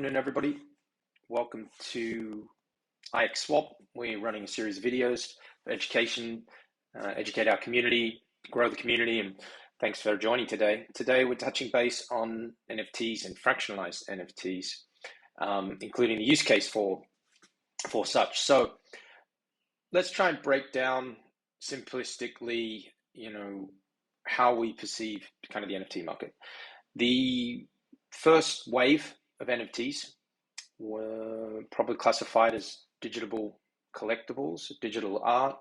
afternoon, everybody. Welcome to IXSwap. We're running a series of videos for education, educate our community, grow the community, and thanks for joining today. Today, we're touching base on NFTs and fractionalized NFTs, including the use case for such. So let's try and break down simplistically, how we perceive kind of the NFT market. The first wave of NFTs were probably classified as digital collectibles, digital art,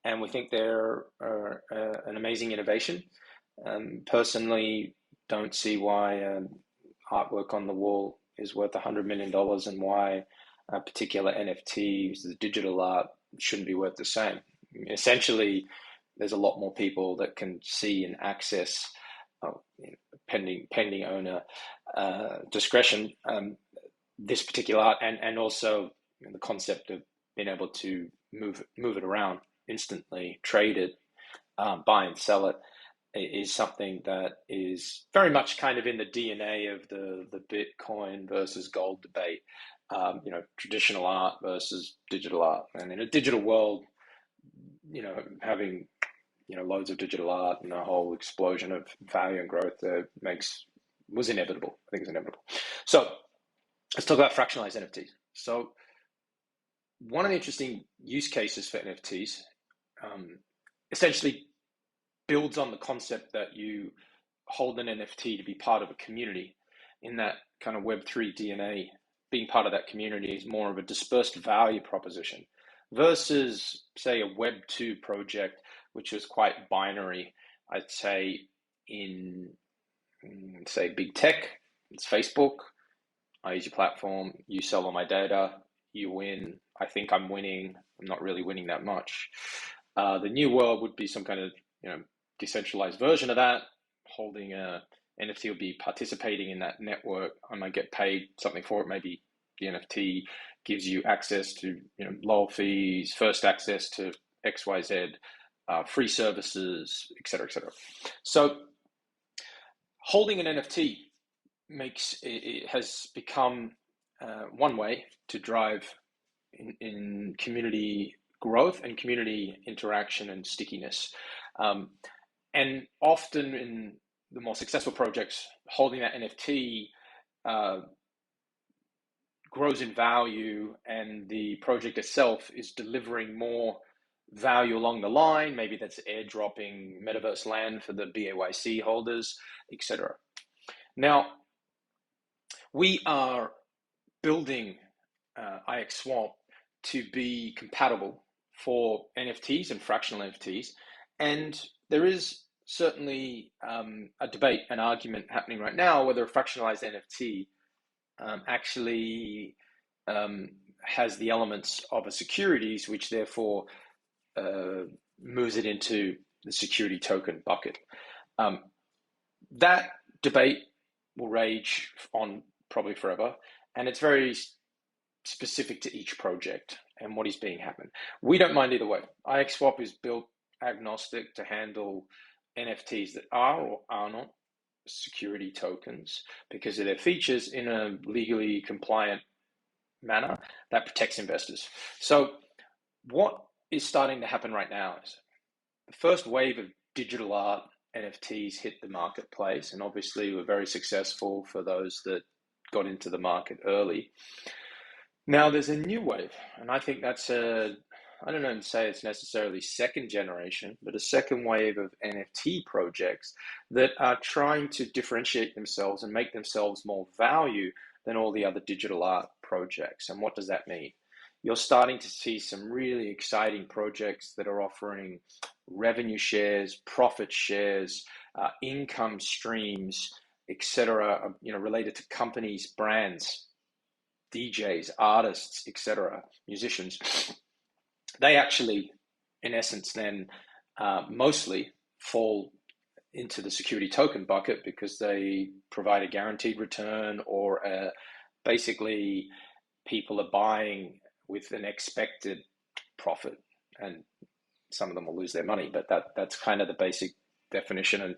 and we think they're an amazing innovation. Personally, don't see why artwork on the wall is worth $100 million and why a particular NFT, the digital art, shouldn't be worth the same. Essentially, there's a lot more people that can see and access, pending owner discretion, this particular art, and also the concept of being able to move it around instantly, trade it, buy and sell it, is something that is very much kind of in the DNA of the Bitcoin versus gold debate. Traditional art versus digital art, and in a digital world, having loads of digital art and a whole explosion of value and growth was inevitable. I think it's inevitable. So let's talk about fractionalized NFTs. So one of the interesting use cases for NFTs essentially builds on the concept that you hold an NFT to be part of a community. In that kind of Web3 DNA, being part of that community is more of a dispersed value proposition versus, say, a Web2 project, which is quite binary. I'd say in, big tech, it's Facebook. I use your platform, you sell all my data, you win. I think I'm winning. I'm not really winning that much. The new world would be some kind of decentralized version of that. Holding a NFT will be participating in that network. I might get paid something for it. Maybe the NFT gives you access to lower fees, first access to XYZ, free services, etc., etc. So holding an NFT has become one way to drive in community growth and community interaction and stickiness. And often in the more successful projects, holding that NFT grows in value, and the project itself is delivering more value along the line. Maybe that's airdropping metaverse land for the BAYC holders, etc. Now, we are building IXSwap to be compatible for NFTs and fractional NFTs, and there is certainly a debate, an argument happening right now whether a fractionalized NFT actually has the elements of a securities, which therefore moves it into the security token bucket. That debate will rage on probably forever, and it's very specific to each project and what is being happened. We don't mind either way. IXSwap is built agnostic to handle NFTs that are or are not security tokens because of their features in a legally compliant manner that protects investors. So what is starting to happen right now is the first wave of digital art NFTs hit the marketplace, and obviously were very successful for those that got into the market early. Now there's a new wave, and I think that's I don't know say it's necessarily second generation, but a second wave of NFT projects that are trying to differentiate themselves and make themselves more value than all the other digital art projects. And what does that mean? You're starting to see some really exciting projects that are offering revenue shares, profit shares, income streams, etc., related to companies, brands, DJs, artists, etc., musicians. They actually, in essence, then mostly fall into the security token bucket because they provide a guaranteed return, or basically people are buying with an expected profit, and some of them will lose their money, but that's kind of the basic definition. And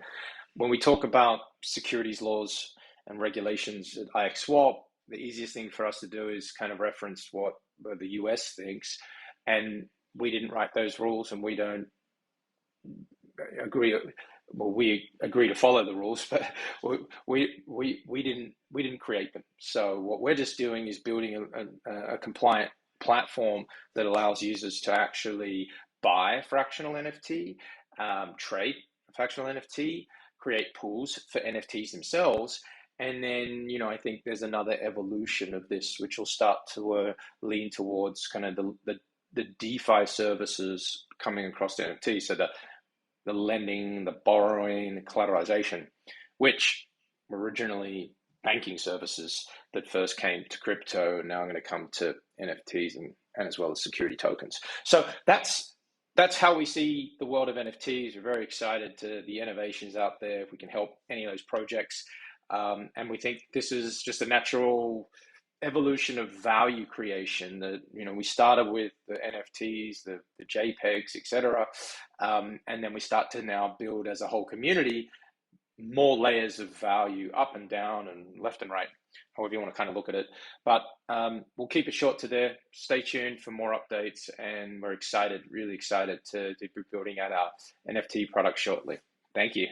when we talk about securities laws and regulations at IXSwap, the easiest thing for us to do is kind of reference what the US thinks, and we didn't write those rules, and we don't agree. Well, we agree to follow the rules, but we didn't create them. So what we're just doing is building a compliant platform that allows users to actually buy a fractional NFT, trade a fractional NFT, create pools for NFTs themselves. And then, I think there's another evolution of this, which will start to lean towards kind of the DeFi services coming across the NFT. So the lending, the borrowing, the collateralization, which were originally banking services that first came to crypto, and now I'm going to come to NFTs and as well as security tokens. So that's how we see the world of NFTs. We're very excited to the innovations out there, if we can help any of those projects. And we think this is just a natural evolution of value creation. That we started with the NFTs, the JPEGs, etc., and then we start to now build as a whole community more layers of value up and down and left and right, however you want to kind of look at it. But we'll keep it short to there. Stay tuned for more updates, and we're excited, really excited to be building out our NFT product shortly. Thank you.